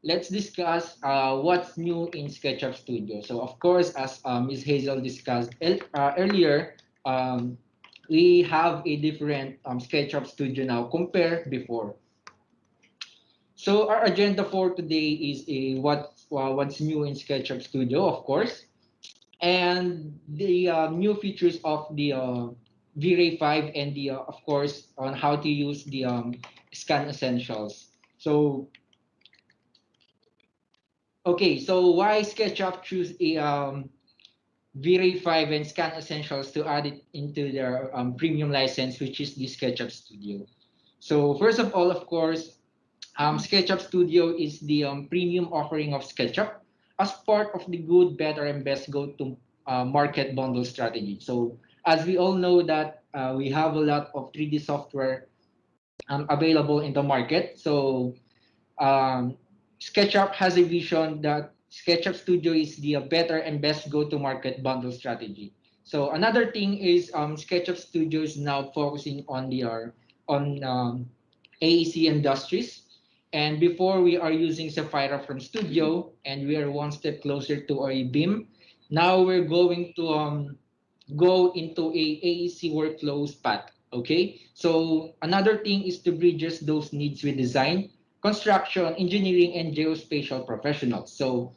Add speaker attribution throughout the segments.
Speaker 1: let's discuss what's new in SketchUp Studio. So of course, as Ms. Hazel discussed earlier, um, we have a different SketchUp Studio now compared before. So our agenda for today is what's new in SketchUp Studio, of course, and the new features of the V-Ray 5 and the of course on how to use the Scan Essentials. So okay, so why SketchUp choose a V-Ray 5 and Scan Essentials to add it into their premium license, which is the SketchUp Studio. So first of all, of course, SketchUp Studio is the premium offering of SketchUp as part of the good, better, and best go-to market bundle strategy. So as we all know that we have a lot of 3D software available in the market. So um, SketchUp has a vision that SketchUp Studio is the better and best go-to-market bundle strategy. So another thing is SketchUp Studio is now focusing on AEC industries. And before we are using Sapphira from Studio, and we are one step closer to our BIM. Now we're going to go into a AEC workflows path. Okay, so another thing is to bridges those needs with design, construction, engineering, and geospatial professionals. So,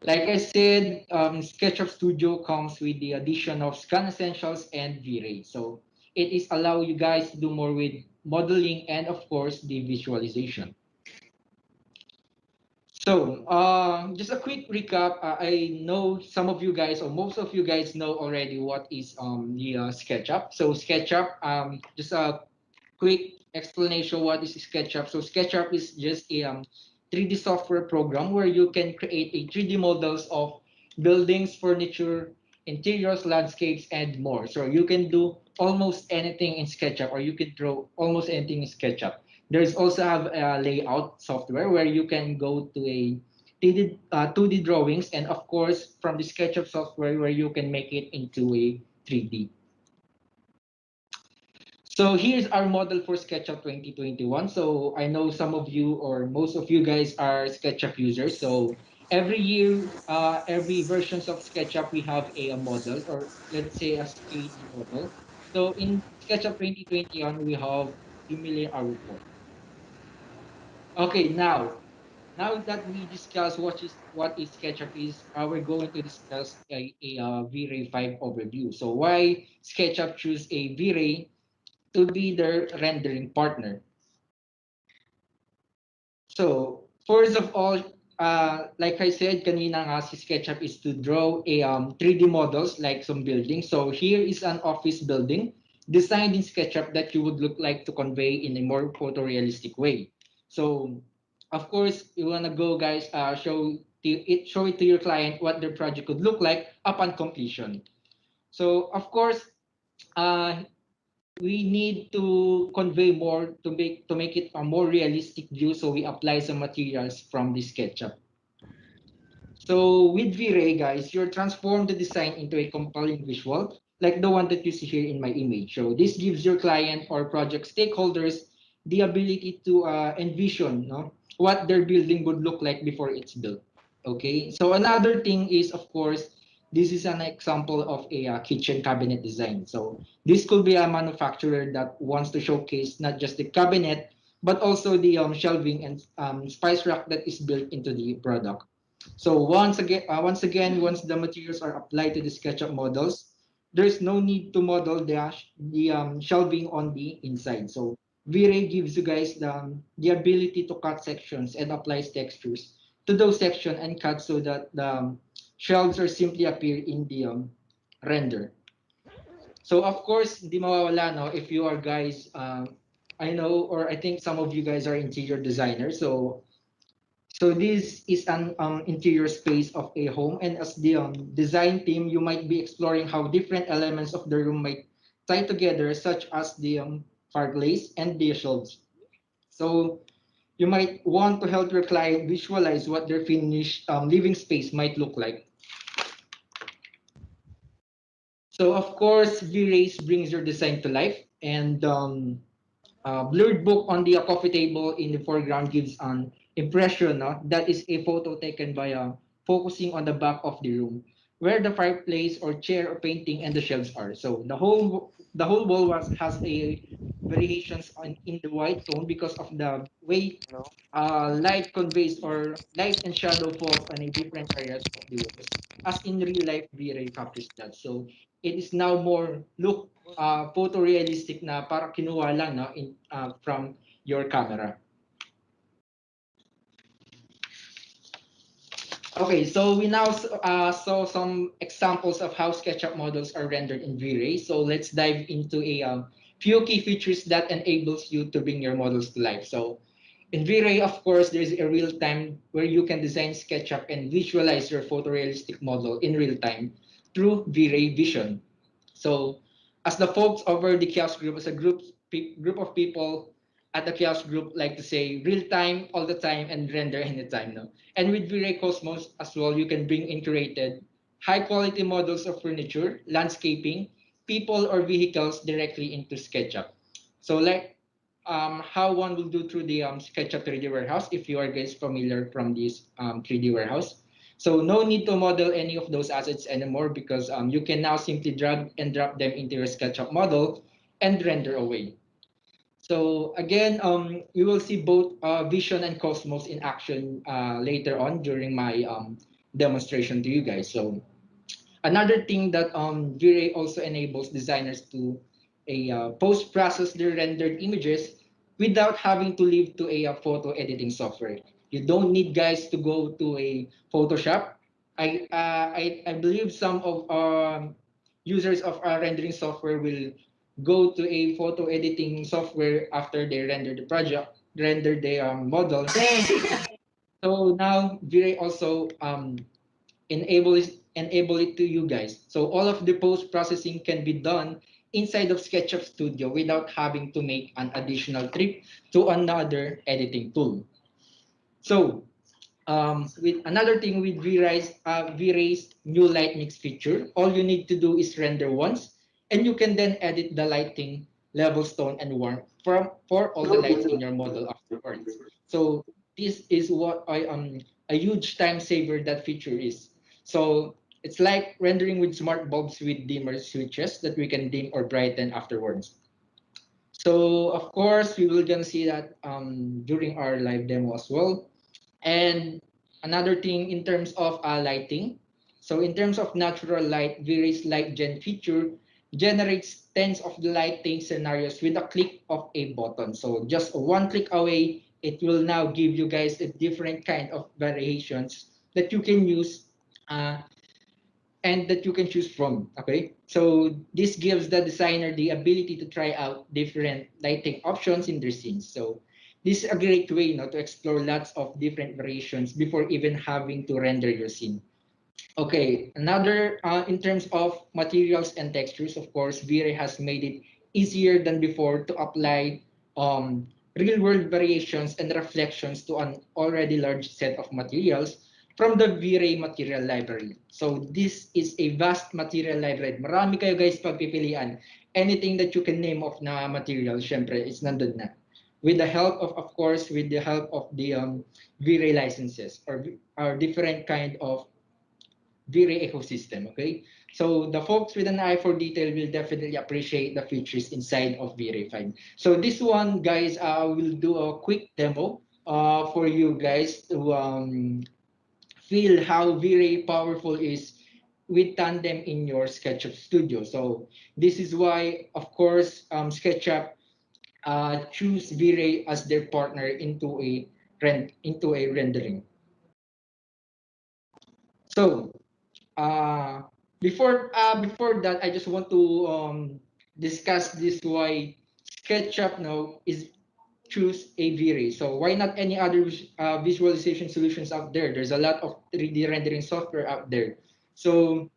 Speaker 1: like I said, SketchUp Studio comes with the addition of Scan Essentials and V-Ray. So it is allow you guys to do more with modeling and of course the visualization. So, just a quick recap. I know some of you guys, or most of you guys, know already what is the SketchUp. So, SketchUp, just a quick explanation what is SketchUp. So, SketchUp is just a 3D software program where you can create a 3D models of buildings, furniture, interiors, landscapes, and more. So, you can do almost anything in SketchUp, or you can draw almost anything in SketchUp. There's also have a layout software where you can go to a 2D drawings, and of course from the SketchUp software where you can make it into a 3D. So here's our model for SketchUp 2021. So I know some of you or most of you guys are SketchUp users. So every year, every versions of SketchUp, we have a model, or let's say a scale model. So in SketchUp 2021, we have Humiliate R4. Okay, now that we discuss what is SketchUp is, we're going to discuss a V-Ray 5 overview. So why SketchUp choose a V-Ray to be their rendering partner? So first of all, like I said kanina nga, si SketchUp is to draw a 3D models like some buildings. So here is an office building designed in SketchUp that you would look like to convey in a more photorealistic way. So of course, you wanna go guys, show it to your client what their project could look like upon completion. So of course, uh, we need to convey more to make it a more realistic view. So we apply some materials from the SketchUp. So with V-Ray, guys, you transform the design into a compelling visual, like the one that you see here in my image. So this gives your client or project stakeholders the ability to envision, no, what their building would look like before it's built. Okay. So another thing is, of course, this is an example of a kitchen cabinet design. So this could be a manufacturer that wants to showcase not just the cabinet, but also the shelving and spice rack that is built into the product. So once the materials are applied to the SketchUp models, there is no need to model the shelving on the inside. So V-Ray gives you guys the ability to cut sections and applies textures to those sections and cut so that the shelves are simply appear in the render. So of course, di mawawala no if you are guys I know or I think some of you guys are interior designers. So this is an interior space of a home, and as the design team, you might be exploring how different elements of the room might tie together, such as the fireplace and the shelves. So you might want to help your client visualize what their finished living space might look like. So of course, V-Rays brings your design to life, and blurred book on the coffee table in the foreground gives an impression, no? That is a photo taken by focusing on the back of the room, where the fireplace or chair or painting and the shelves are. So the whole wall has a variations in the white tone because of the way light conveys or light and shadow falls on a different areas of the walls, as in real life V-Ray captures that. So it is now more look photorealistic na para kinuha lang no from your camera. Okay, so we now saw some examples of how SketchUp models are rendered in V-Ray. So let's dive into a few key features that enables you to bring your models to life. So in V-Ray, of course, there's a real time where you can design SketchUp and visualize your photorealistic model in real time through V-Ray Vision. So, as the folks over the kiosk group, as a group of people at the kiosk group like to say, real time, all the time, and render anytime. No? And with V-Ray Cosmos as well, you can bring in curated, high quality models of furniture, landscaping, people, or vehicles directly into SketchUp. So, like how one will do through the SketchUp 3D warehouse, if you are guys familiar from this 3D warehouse. So no need to model any of those assets anymore because you can now simply drag and drop them into your SketchUp model and render away. So again, you will see both Vision and Cosmos in action later on during my demonstration to you guys. So another thing that V-Ray also enables designers to post-process their rendered images without having to leave to a photo editing software. You don't need guys to go to a Photoshop. I believe some of users of our rendering software will go to a photo editing software after they render the project, render the model. So now V-Ray also enable it to you guys. So all of the post processing can be done inside of SketchUp Studio without having to make an additional trip to another editing tool. So with another thing with V-Ray's new light mix feature, all you need to do is render once, and you can then edit the lighting, level, tone, and warmth for all the lights in your model afterwards. So this is what a huge time saver that feature is. So it's like rendering with smart bulbs with dimmer switches that we can dim or brighten afterwards. So of course we will gonna see that during our live demo as well. And another thing in terms of lighting. So in terms of natural light, various light gen feature generates tens of lighting scenarios with a click of a button. So just one click away, it will now give you guys a different kind of variations that you can use uh, and that you can choose from. Okay, so this gives the designer the ability to try out different lighting options in their scenes. So this is a great way, to explore lots of different variations before even having to render your scene. Okay, another in terms of materials and textures, of course, V-Ray has made it easier than before to apply real-world variations and reflections to an already large set of materials from the V-Ray material library. So this is a vast material library. Marami kayo guys pagpipilian. Anything that you can name of na material, syempre, it's nandun na. With the help of course, with the help of the V-Ray licenses or different kind of V-Ray ecosystem. Okay, so the folks with an eye for detail will definitely appreciate the features inside of V-Ray 5. So this one, guys, will do a quick demo for you guys to feel how V-Ray powerful is with tandem in your SketchUp Studio. So this is why, of course, SketchUp choose V-Ray as their partner into a rendering. So uh, before that, I just want to discuss this why SketchUp now is choose a V-Ray. So why not any other visualization solutions out there? There's a lot of 3D rendering software out there. So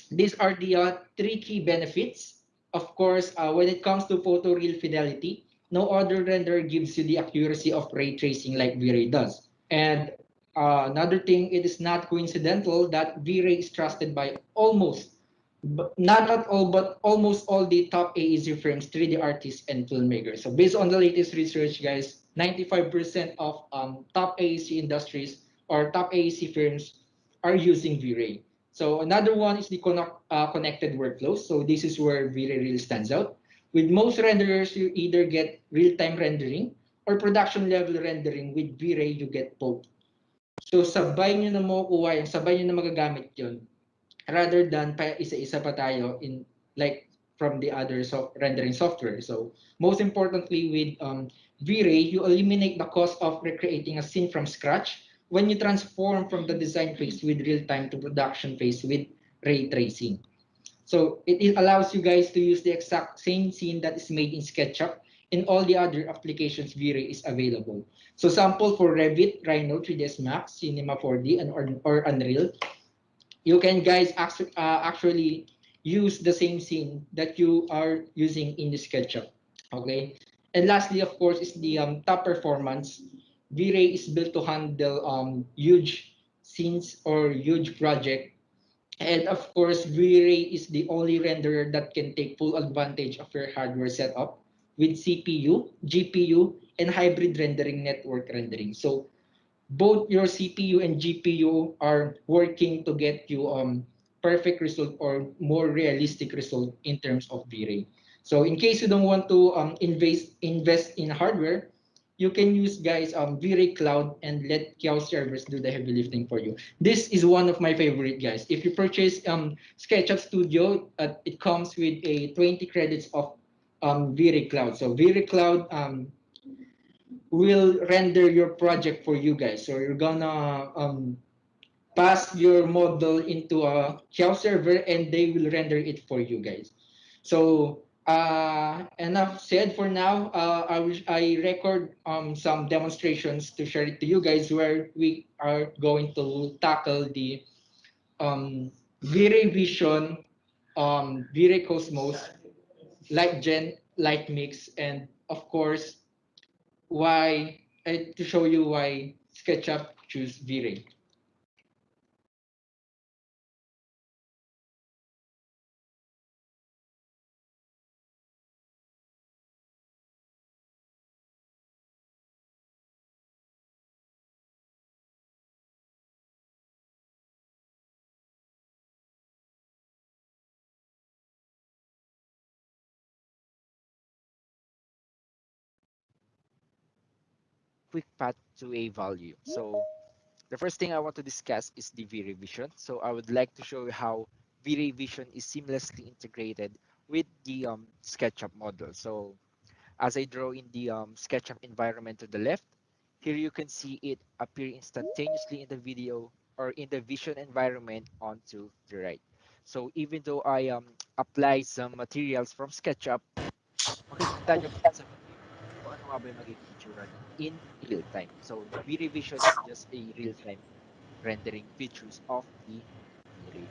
Speaker 1: these are the three key benefits. Of course, when it comes to photoreal fidelity, no other render gives you the accuracy of ray tracing like V-Ray does. And another thing, it is not coincidental that V-Ray is trusted by not at all, but almost all the top AEC firms, 3D artists, and filmmakers. So based on the latest research, guys, 95% of top AEC industries or top AEC firms are using V-Ray. So another one is the connected workflows. So this is where V-Ray really stands out. With most renderers, you either get real-time rendering or production level rendering. With V-Ray, you get both. So sabay nyo na makukuha yung sabay nyo na magagamit yun rather than pa isa-isa pa tayo in like from the other rendering software. So most importantly with V-Ray, you eliminate the cost of recreating a scene from scratch when you transform from the design phase with real-time to production phase with ray tracing. So it allows you guys to use the exact same scene that is made in SketchUp in all the other applications V-Ray is available. So sample for Revit, Rhino, 3ds Max, Cinema 4D, and or Unreal, you can guys actually use the same scene that you are using in the SketchUp. Okay. And lastly, of course, is the top performance. V-Ray is built to handle huge scenes or huge project. And of course, V-Ray is the only renderer that can take full advantage of your hardware setup with CPU, GPU, and hybrid rendering network rendering. So both your CPU and GPU are working to get you perfect result or more realistic result in terms of V-Ray. So in case you don't want to invest in hardware, you can use guys V-Ray Cloud and let Kiosk servers do the heavy lifting for you. This is one of my favorite guys. If you purchase SketchUp Studio, it comes with a 20 credits of V-Ray Cloud. So V-Ray Cloud will render your project for you guys. So you're gonna pass your model into a Kiosk server and they will render it for you guys. So enough said for now. I record some demonstrations to share it to you guys where we are going to tackle the V-Ray Vision, V-Ray Cosmos, Light Gen, Light Mix, and of course why to show you why SketchUp choose V-Ray.
Speaker 2: Quick path to a value. So the first thing I want to discuss is the V-Ray Vision. So I would like to show you how V-Ray Vision is seamlessly integrated with the SketchUp model. So as I draw in the SketchUp environment to the left, here you can see it appear instantaneously in the video or in the vision environment onto the right. So even though I apply some materials from SketchUp, makikita nyo po sa video kung ano nga ba yung magiging itsura niya in real time. So V-Revision is just a real-time rendering features of the V-Ray.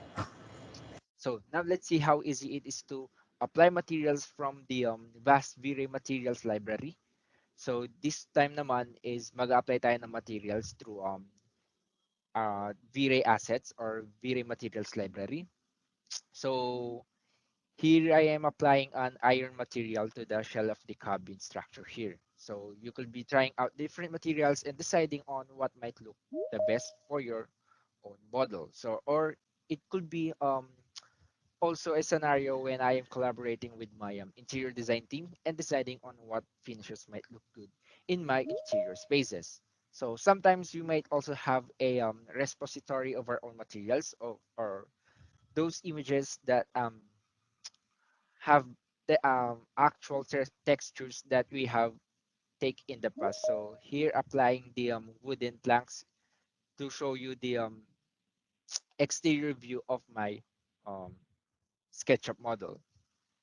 Speaker 2: So now let's see how easy it is to apply materials from the vast V-Ray materials library. So this time naman is mag-apply tayo ng materials through V-Ray assets or V-Ray materials library. So here I am applying an iron material to the shell of the cabin structure here. So you could be trying out different materials and deciding on what might look the best for your own model. So, or it could be also a scenario when I am collaborating with my interior design team and deciding on what finishes might look good in my interior spaces. So sometimes you might also have a repository of our own materials or those images that have the actual textures that we have take in the past. So here applying the wooden planks to show you the exterior view of my um, SketchUp model.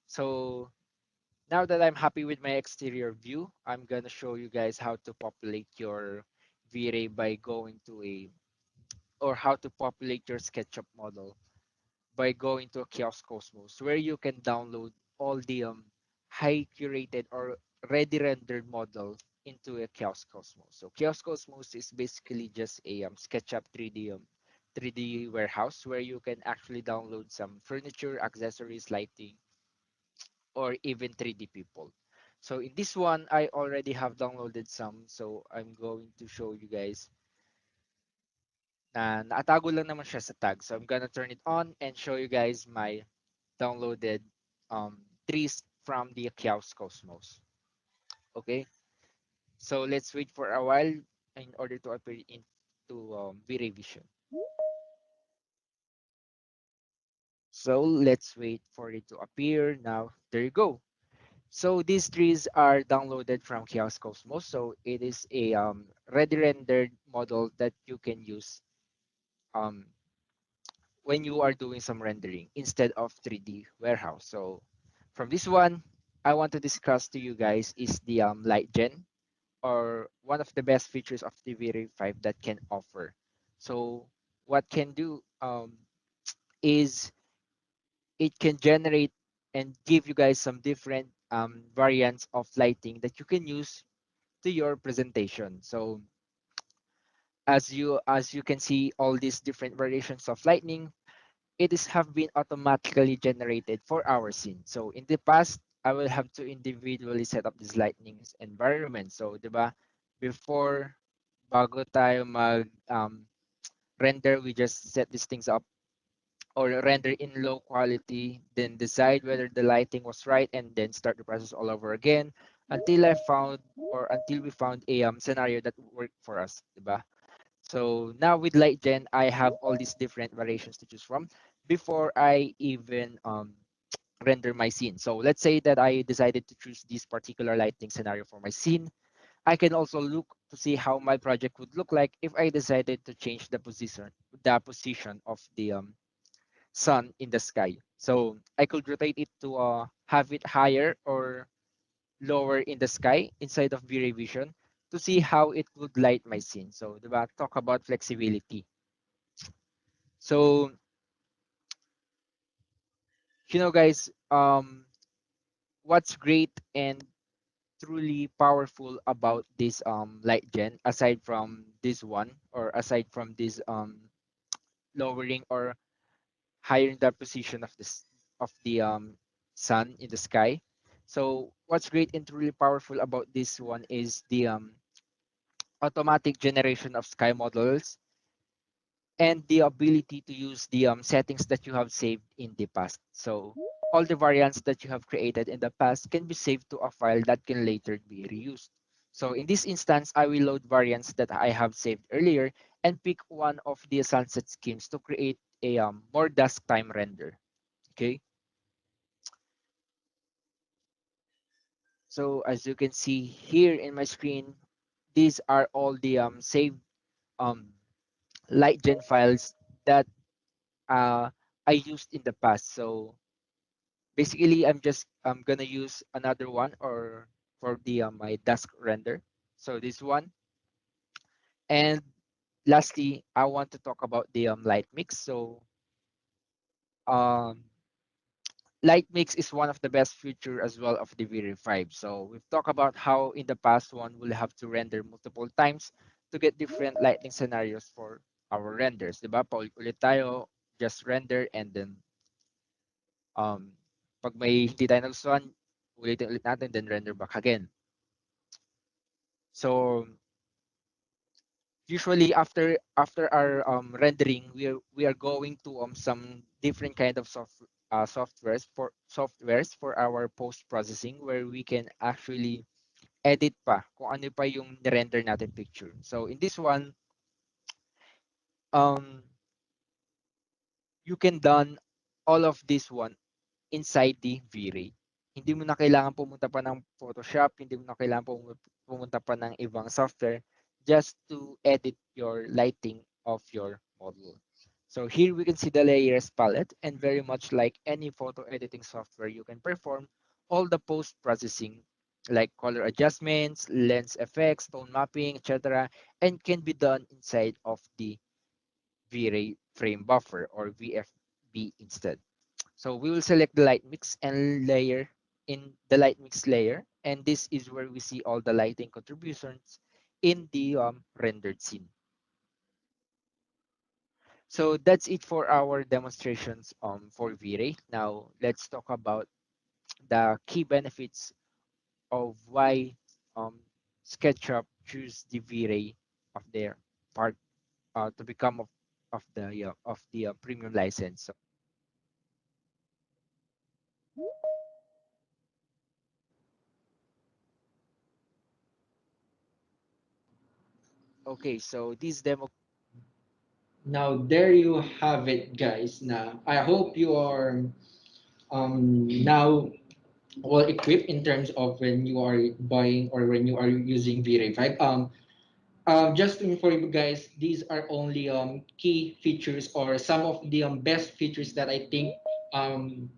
Speaker 2: So now that I'm happy with my exterior view, I'm gonna show you guys how to populate your V-Ray by going to a or how to populate your SketchUp model by going to a Kiosk Cosmos where you can download all the high curated or ready rendered model into a Kiosk Cosmos. So Kiosk Cosmos is basically just a SketchUp 3D warehouse where you can actually download some furniture, accessories, lighting, or even 3D people. So in this one, I already have downloaded some. So I'm going to show you guys na nakatago lang naman siya sa tag. So I'm gonna turn it on and show you guys my downloaded trees from the Chaos Cosmos. Okay, so let's wait for a while in order to appear into V-Ray Vision. So let's wait for it to appear. Now, there you go. So these trees are downloaded from Chaos Cosmos. So it is a ready rendered model that you can use um, when you are doing some rendering instead of 3D warehouse. So from this one, I want to discuss to you guys is the light gen, or one of the best features of the V-Ray 5 that can offer. So what can do is it can generate and give you guys some different variants of lighting that you can use to your presentation. So as you can see all these different variations of lightning, it is have been automatically generated for our scene. So in the past, I will have to individually set up this lightning environment. So, 'di ba? Before bago tayo mag render, we just set these things up or render in low quality, then decide whether the lighting was right, and then start the process all over again until I found or until we found a scenario that worked for us, diba? So now with LightGen, I have all these different variations to choose from before I even render my scene. So let's say that I decided to choose this particular lighting scenario for my scene. I can also look to see how my project would look like if I decided to change the position of the sun in the sky. So I could rotate it to have it higher or lower in the sky inside of V-Ray Vision to see how it would light my scene. So, diba, talk about flexibility. So, guys, what's great and truly powerful about this light gen, aside from this one, or aside from this lowering or higher the position of the sun in the sky. So what's great and truly powerful about this one is the automatic generation of sky models and the ability to use the settings that you have saved in the past. So all the variants that you have created in the past can be saved to a file that can later be reused. So in this instance, I will load variants that I have saved earlier and pick one of the sunset schemes to create a more dusk time render. Okay. So as you can see here in my screen, these are all the saved um, LightGen files that uh, I used in the past. So basically, I'm gonna use another one or for the my dusk render. So this one, and lastly, I want to talk about the light mix. So um, light mix is one of the best feature as well of the V-Ray 5. So we've talked about how in the past one we'll have to render multiple times to get different lighting scenarios for our renders. Diba? Paulit-ulit tayo, just render and then um, pag may hindi tayo nagustuhan, ulitin ulit natin then render back again. So usually after our rendering, we are going to some different kind of softwares for our post processing where we can actually edit pa kung ano pa yung render natin picture. So in this one, um you can done all of this one inside the V-Ray. Hindi mo na kailangan pumunta pa ng Photoshop, hindi mo na kailangan pumunta pa ng ibang software just to edit your lighting of your model. So here we can see the layers palette, and very much like any photo editing software, you can perform all the post-processing like color adjustments, lens effects, tone mapping, etc. and can be done inside of the V-Ray frame buffer or VFB instead. So we will select the light mix and layer in the light mix layer. And this is where we see all the lighting contributions in the rendered scene. So that's it for our demonstrations for V-Ray. Now let's talk about the key benefits of why um, SketchUp choose the V-Ray of their part to become of the premium license. So, okay, so this demo.
Speaker 1: Now there you have it, guys. Now I hope you are now well equipped in terms of when you are buying or when you are using V-Ray 5. Just to inform you guys, these are only key features or some of the best features that I think um,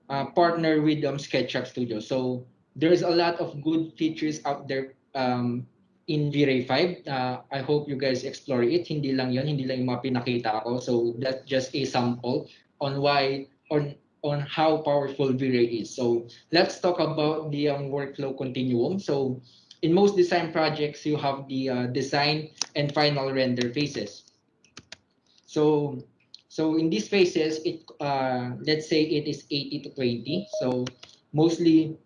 Speaker 1: partner with SketchUp Studio. So there's a lot of good features out there in V-Ray 5. I hope you guys explore it. Hindi lang yon, hindi lang yung mga pinakita ko. So that's just a sample on why on how powerful V-Ray is. So let's talk about the workflow continuum. So in most design projects, you have the design and final render phases. So in these phases, it let's say it is 80 to 20. So mostly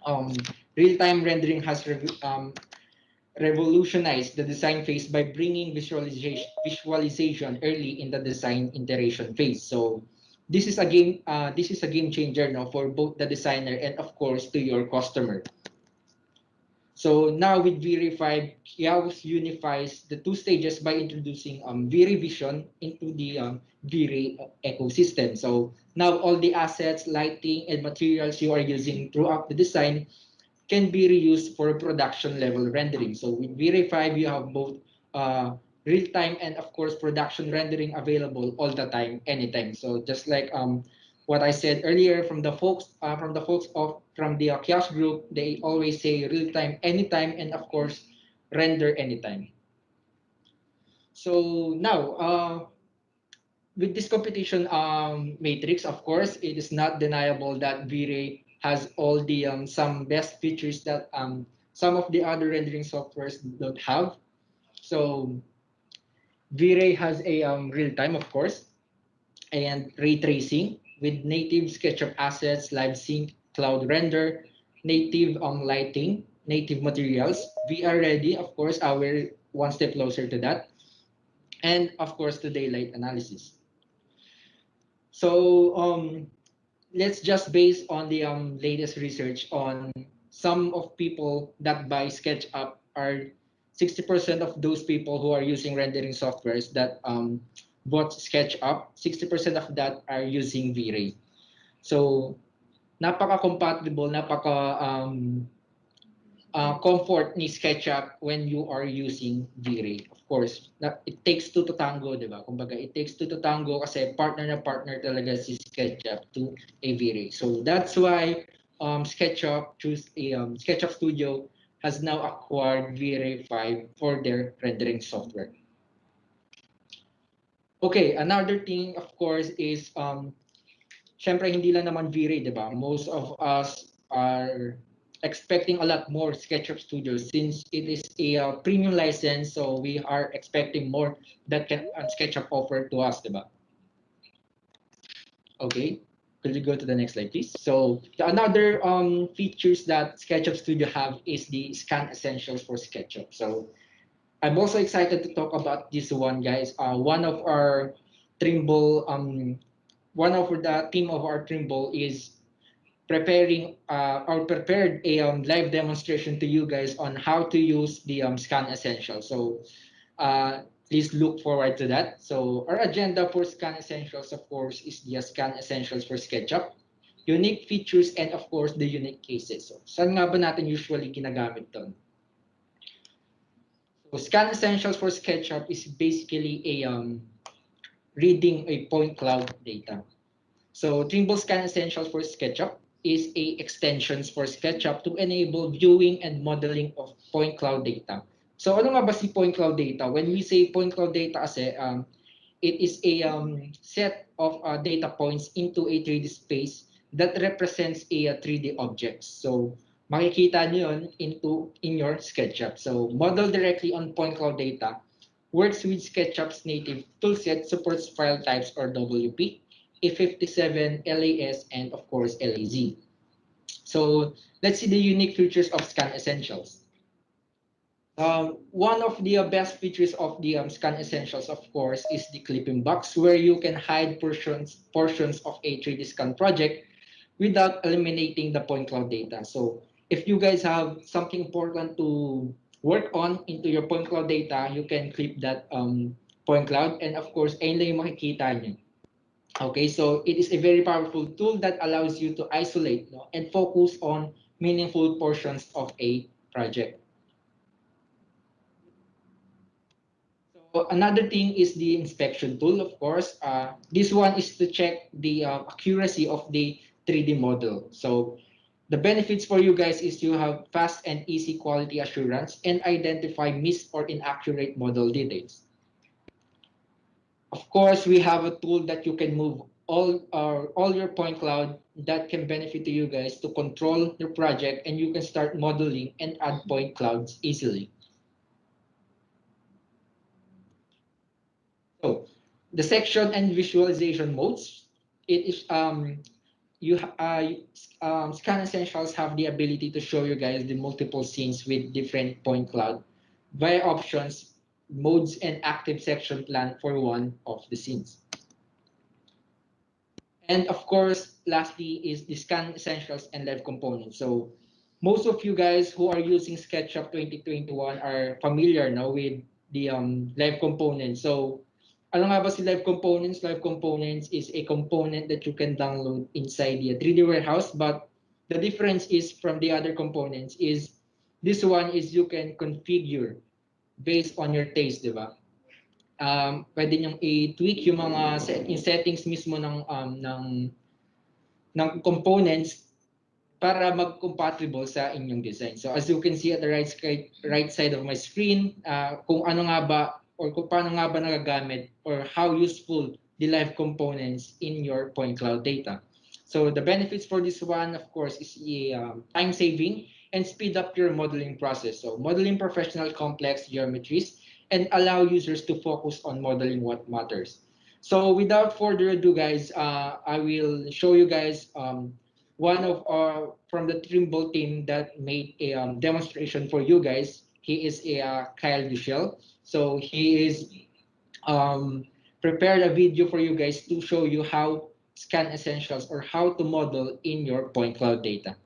Speaker 1: um, real-time rendering has revolutionized the design phase by bringing visualization early in the design iteration phase. So this is a game changer now for both the designer and of course to your customer. So now with V-Ray 5, Yaos unifies the two stages by introducing V-Ray Vision into the V-Ray ecosystem. So now all the assets, lighting, and materials you are using throughout the design can be reused for production level rendering. So with V-Ray 5, you have both real-time and of course production rendering available all the time, anytime. So just like what I said earlier from the folks of from the kiosk group, they always say real-time, anytime, and of course render anytime. So now with this competition matrix, of course, it is not deniable that V-Ray has all the some best features that some of the other rendering softwares don't have. So V-Ray has a real time, of course, and ray tracing with native SketchUp assets, live sync, cloud render, native lighting, native materials. We are ready, of course. We're one step closer to that, and of course, to daylight analysis. So let's just base on the latest research on some of people that buy SketchUp are 60% of those people who are using rendering softwares that bought SketchUp, 60% of that are using V-Ray. So napaka-compatible, comfort ni SketchUp when you are using V-Ray. Of course, it takes two to tango, di ba? Kumbaga, it takes two to tango kasi partner na partner talaga si SketchUp to a V-Ray. So that's why SketchUp Studio has now acquired V-Ray 5 for their rendering software. Okay, another thing, of course, is syempre hindi lang naman V-Ray, 'di ba? Most of us are expecting a lot more SketchUp Studio since it is a premium license, so we are expecting more that can SketchUp offer to us, 'di ba? Okay. Could you go to the next slide, please? So the another features that SketchUp Studio have is the Scan Essentials for SketchUp. So I'm also excited to talk about this one, guys. Trimble one of the team of our Trimble is preparing or prepared a live demonstration to you guys on how to use the Scan Essentials. So please look forward to that. So our agenda for Scan Essentials, of course, is the Scan Essentials for SketchUp, unique features, and of course, the unique cases. So saan nga ba natin usually ginagamit doon? So Scan Essentials for SketchUp is basically a reading a point cloud data. So Trimble Scan Essentials for SketchUp is a extensions for SketchUp to enable viewing and modeling of point cloud data. So ano nga ba si point cloud data? When we say point cloud data kasi, it is a set of data points into a 3D space that represents a 3D object. So makikita nyo yun in your SketchUp. So model directly on point cloud data works with SketchUp's native toolset, supports file types or WP, A57, LAS, and of course LAZ. So let's see the unique features of Scan Essentials. One of the best features of the Scan Essentials, of course, is the clipping box, where you can hide portions of a 3D scan project without eliminating the point cloud data. So if you guys have something important to work on into your point cloud data, you can clip that point cloud, and of course, ayun lang yung makikita nyo. Okay, so it is a very powerful tool that allows you to isolate, no, and focus on meaningful portions of a project. So another thing is the inspection tool, of course. This one is to check the accuracy of the 3D model. So the benefits for you guys is you have fast and easy quality assurance and identify missed or inaccurate model details. Of course, we have a tool that you can move all your point cloud that can benefit to you guys to control your project, and you can start modeling and add point clouds easily. So the section and visualization modes, it is Scan Essentials have the ability to show you guys the multiple scenes with different point cloud via options, modes, and active section plan for one of the scenes. And of course, lastly is the Scan Essentials and Live Components. So most of you guys who are using SketchUp 2021 are familiar now with the Live Components. So ano nga ba si Live Components? Live Components is a component that you can download inside the 3D warehouse, but the difference is from the other components is this one is you can configure based on your taste, di ba? Pwede niyong i-tweak yung mga yung settings mismo ng components para mag-compatible sa inyong design. So as you can see at the right side of my screen, kung ano nga ba or kung paano nga ba nagagamit or how useful the live components in your point cloud data. So the benefits for this one, of course, is time saving and speed up your modeling process. So modeling professional complex geometries and allow users to focus on modeling what matters. So without further ado, guys, I will show you guys one of our from the Trimble team that made a demonstration for you guys. He is a Kyle Duchel. So he is um, prepared a video for you guys to show you how scan essentials or how to model in your point cloud data.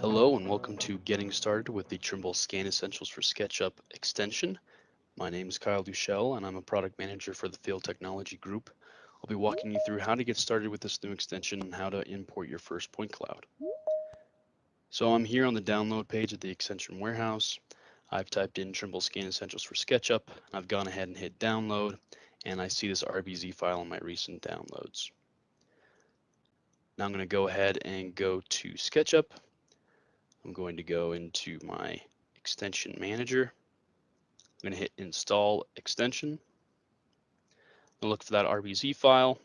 Speaker 3: Hello and welcome to Getting Started with the Trimble Scan Essentials for SketchUp extension. My name is Kyle Duchel and I'm a product manager for the Field Technology Group. I'll be walking you through how to get started with this new extension and how to import your first point cloud. So I'm here on the download page of the extension warehouse. I've typed in Trimble Scan Essentials for SketchUp. I've gone ahead and hit download and I see this RBZ file in my recent downloads. Now I'm going to go ahead and go to SketchUp. I'm going to go into my extension manager. I'm going to hit install extension. I'll look for that RBZ file,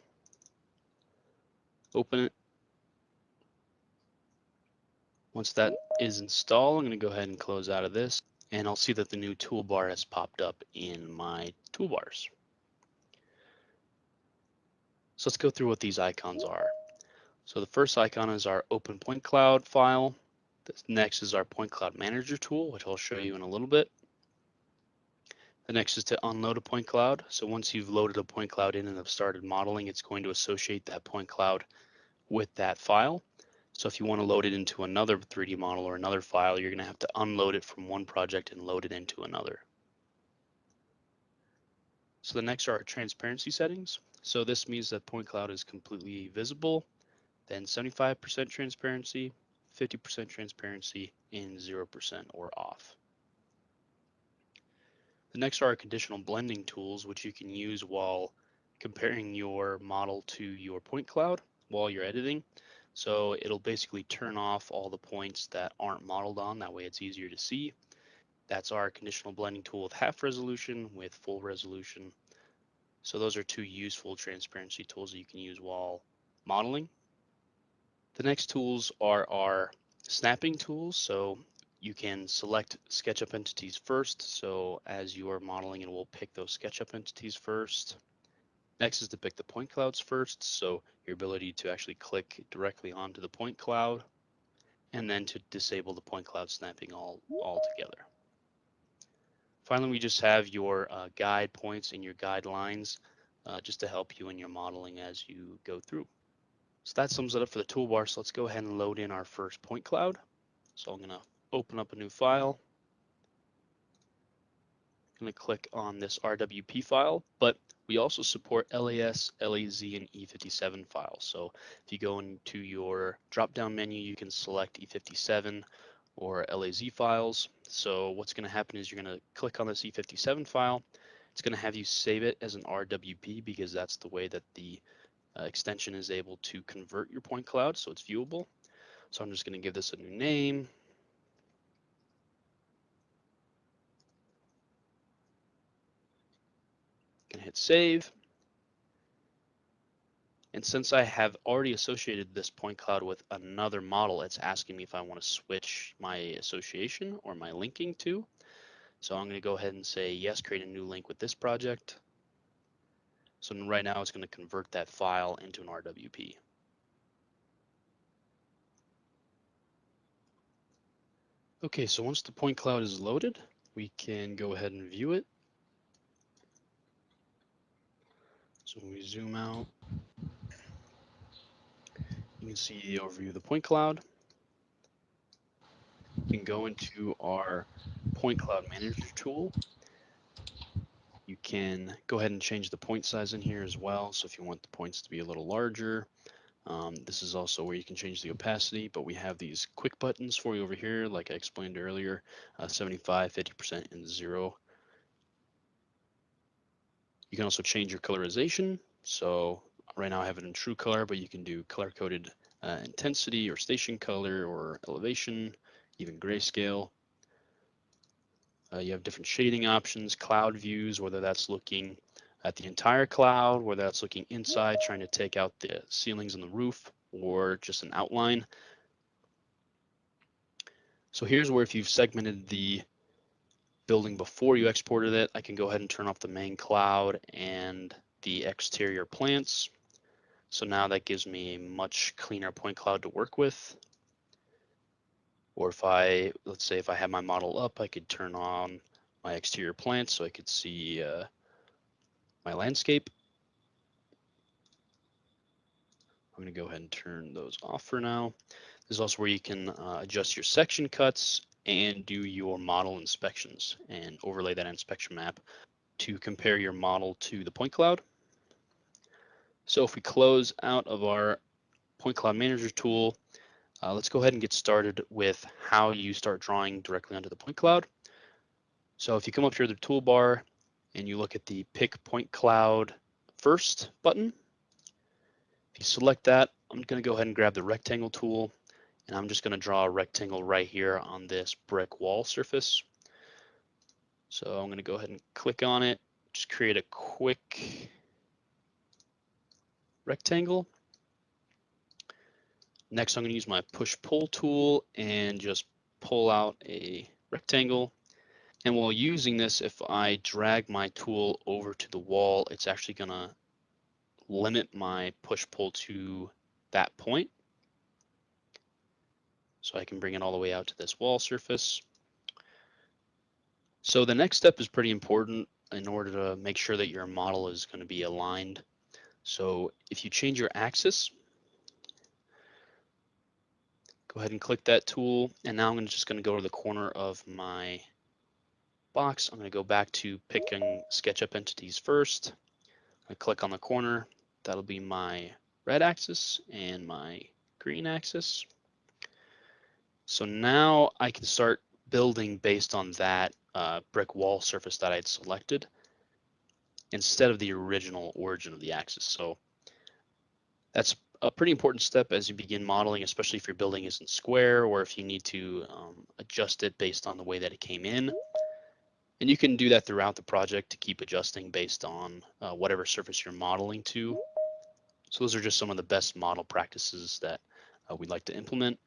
Speaker 3: open it. Once that is installed, I'm going to go ahead and close out of this, and I'll see that the new toolbar has popped up in my toolbars. So let's go through what these icons are. So the first icon is our Open Point Cloud file. This next is our Point Cloud Manager tool, which I'll show you in a little bit. The next is to unload a point cloud. So once you've loaded a point cloud in and have started modeling, it's going to associate that point cloud with that file. So if you want to load it into another 3D model or another file, you're going to have to unload it from one project and load it into another. So the next are our transparency settings. So this means that point cloud is completely visible, then 75% transparency, 50% transparency, and 0% or off. The next are our conditional blending tools, which you can use while comparing your model to your point cloud while you're editing. So it'll basically turn off all the points that aren't modeled on. That way it's easier to see. That's our conditional blending tool with half resolution, with full resolution. So those are two useful transparency tools that you can use while modeling. The next tools are our snapping tools. So You can select SketchUp entities first. So as you are modeling, it will pick those SketchUp entities first. Next is to pick the point clouds first. So your ability to actually click directly onto the point cloud, and then to disable the point cloud snapping all together. Finally, we just have your guide points and your guidelines just to help you in your modeling as you go through. So that sums it up for the toolbar. So let's go ahead and load in our first point cloud. So I'm going to open up a new file. I'm going to click on this RWP file, but we also support LAS, LAZ, and E57 files. So if you go into your drop-down menu, you can select E57 or LAZ files. So what's going to happen is you're going to click on this E57 file. It's going to have you save it as an RWP because that's the way that the extension is able to convert your point cloud, so it's viewable. So I'm just going to give this a new name. Gonna hit save. And since I have already associated this point cloud with another model, it's asking me if I want to switch my association or my linking to. So I'm going to go ahead and say yes, create a new link with this project. So right now it's going to convert that file into an RWP. Okay, so once the point cloud is loaded, we can go ahead and view it. So when we zoom out, you can see the overview of the point cloud. We can go into our point cloud manager tool. You can go ahead and change the point size in here as well. So if you want the points to be a little larger, this is also where you can change the opacity, but we have these quick buttons for you over here, like I explained earlier, 75, 50%, and 0. You can also change your colorization. So right now I have it in true color, but you can do color coded intensity or station color or elevation, even grayscale. You have different shading options, cloud views, whether that's looking at the entire cloud, whether that's looking inside, trying to take out the ceilings and the roof, or just an outline. So here's where if you've segmented the building before you exported it, I can go ahead and turn off the main cloud and the exterior plants. So now that gives me a much cleaner point cloud to work with. Or if let's say if I have my model up, I could turn on my exterior plants so I could see my landscape. I'm going to go ahead and turn those off for now. This is also where you can adjust your section cuts and do your model inspections and overlay that inspection map to compare your model to the point cloud. So if we close out of our point cloud manager tool, let's go ahead and get started with how you start drawing directly onto the point cloud. So if you come up here to the toolbar and you look at the pick point cloud first button, if you select that, I'm going to go ahead and grab the rectangle tool, and I'm just going to draw a rectangle right here on this brick wall surface. So I'm going to go ahead and click on it, just create a quick rectangle. Next, I'm going to use my push-pull tool and just pull out a rectangle. And while using this, if I drag my tool over to the wall, it's actually going to limit my push-pull to that point. So I can bring it all the way out to this wall surface. So the next step is pretty important in order to make sure that your model is going to be aligned. So if you change your axis, go ahead and click that tool. And now I'm just going to go to the corner of my box. I'm going to go back to picking SketchUp entities first. I click on the corner. That'll be my red axis and my green axis. So now I can start building based on that brick wall surface that I'd selected instead of the original origin of the axis. So that's a pretty important step as you begin modeling, especially if your building isn't square or if you need to adjust it based on the way that it came in. And you can do that throughout the project to keep adjusting based on whatever surface you're modeling to. So those are just some of the best model practices that we'd like to implement.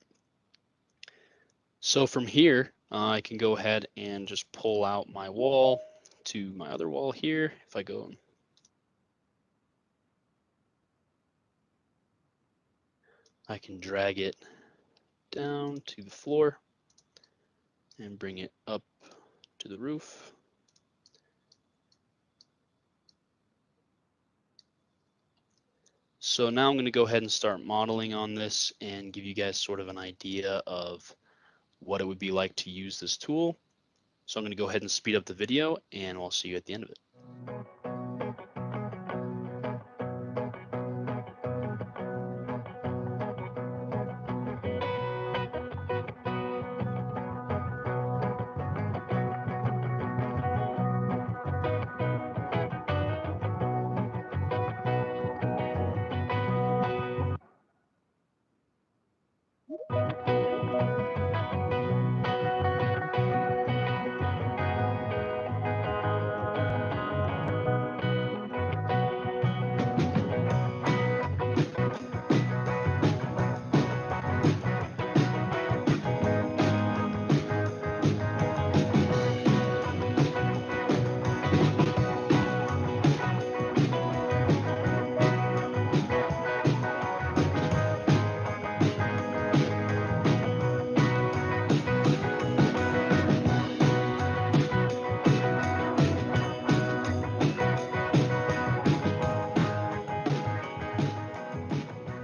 Speaker 3: So from here, I can go ahead and just pull out my wall to my other wall here. If I go, I can drag it down to the floor and bring it up to the roof. So now I'm going to go ahead and start modeling on this and give you guys sort of an idea of what it would be like to use this tool. So I'm going to go ahead and speed up the video and I'll see you at the end of it.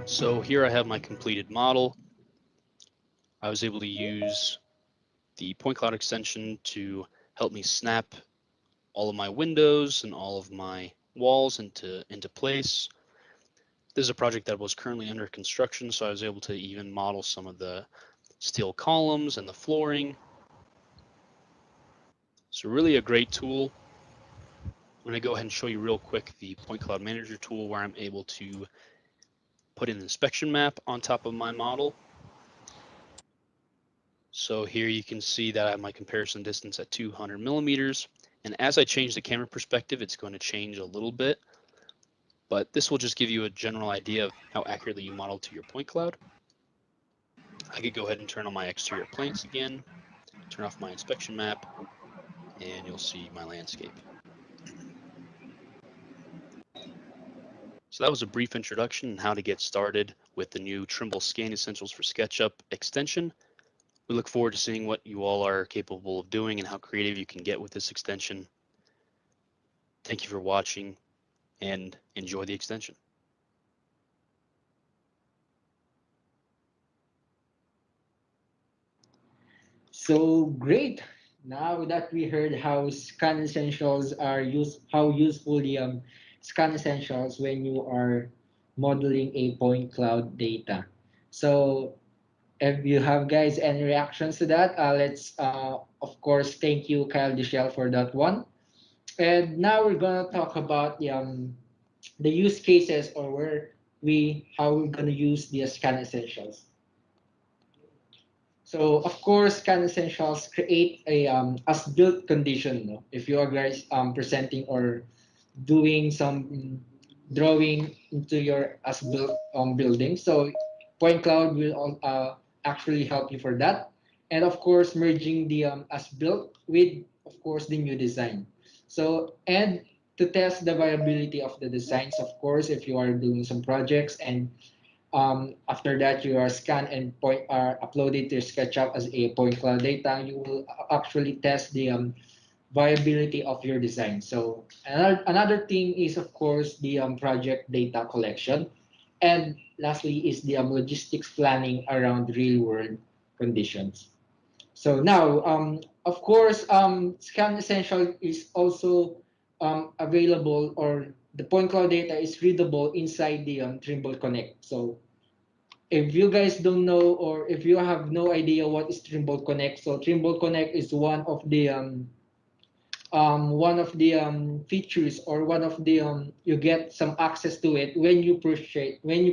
Speaker 3: So here I have my completed model. I was able to use the point cloud extension to help me snap all of my windows and all of my walls into place. This is a project that was currently under construction, so I was able to even model some of the steel columns and the flooring. So really a great tool. I'm going to go ahead and show you real quick the Point Cloud Manager tool where I'm able to put an inspection map on top of my model. So here you can see that I have my comparison distance at 200 millimeters. And as I change the camera perspective, it's going to change a little bit, but this will just give you a general idea of how accurately you model to your point cloud. I could go ahead and turn on my exterior plants again, turn off my inspection map, and you'll see my landscape. So that was a brief introduction on how to get started with the new Trimble Scan Essentials for SketchUp extension. We look forward to seeing what you all are capable of doing and how creative you can get with this extension. Thank you for watching and enjoy the extension.
Speaker 1: So great. Now that we heard how scan essentials are used, how useful the scan essentials when you are modeling a point cloud data. So if you have guys any reactions to that, let's of course thank you Kyle Dichelle for that one. And now we're gonna talk about the use cases or where we how we're gonna use the scan essentials. So of course, Scan Essentials create a as-built condition. No? If you are guys presenting or doing some drawing into your as-built building, so Point Cloud will actually help you for that. And of course, merging the as-built with, of course, the new design. So and to test the viability of the designs, of course, if you are doing some projects and after that, you are scanned and point are uploaded to SketchUp as a point cloud data. You will actually test the viability of your design. So another thing is of course the project data collection, and lastly is the logistics planning around real world conditions. So now, of course, Scan Essential is also available, or the point cloud data is readable inside the Trimble Connect. So if you guys don't know or if you have no idea what is Trimble Connect, so Trimble Connect is one of the features or one of the you get some access to it when you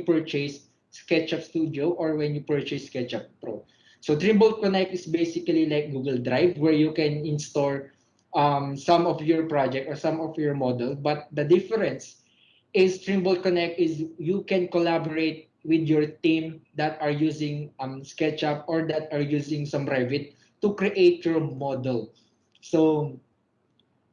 Speaker 1: purchase SketchUp Studio or when you purchase SketchUp Pro. So Trimble Connect is basically like Google Drive where you can install some of your project or some of your model, but the difference is Trimble Connect is you can collaborate with your team that are using SketchUp or that are using some Revit to create your model. So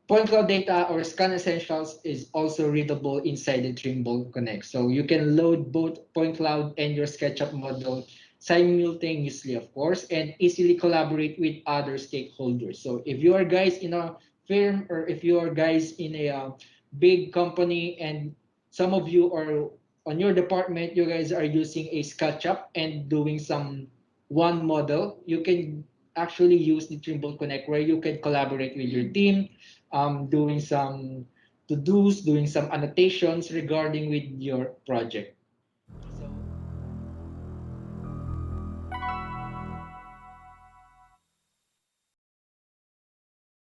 Speaker 1: Point cloud data or scan essentials is also readable inside the Trimble Connect. So you can load both point cloud and your SketchUp model simultaneously, of course, and easily collaborate with other stakeholders. So if you are guys in a firm or if you are guys in a big company and some of you are on your department, you guys are using a SketchUp and doing some one model, you can actually use the Trimble Connect where you can collaborate with your team, doing some to-dos, doing some annotations regarding with your project.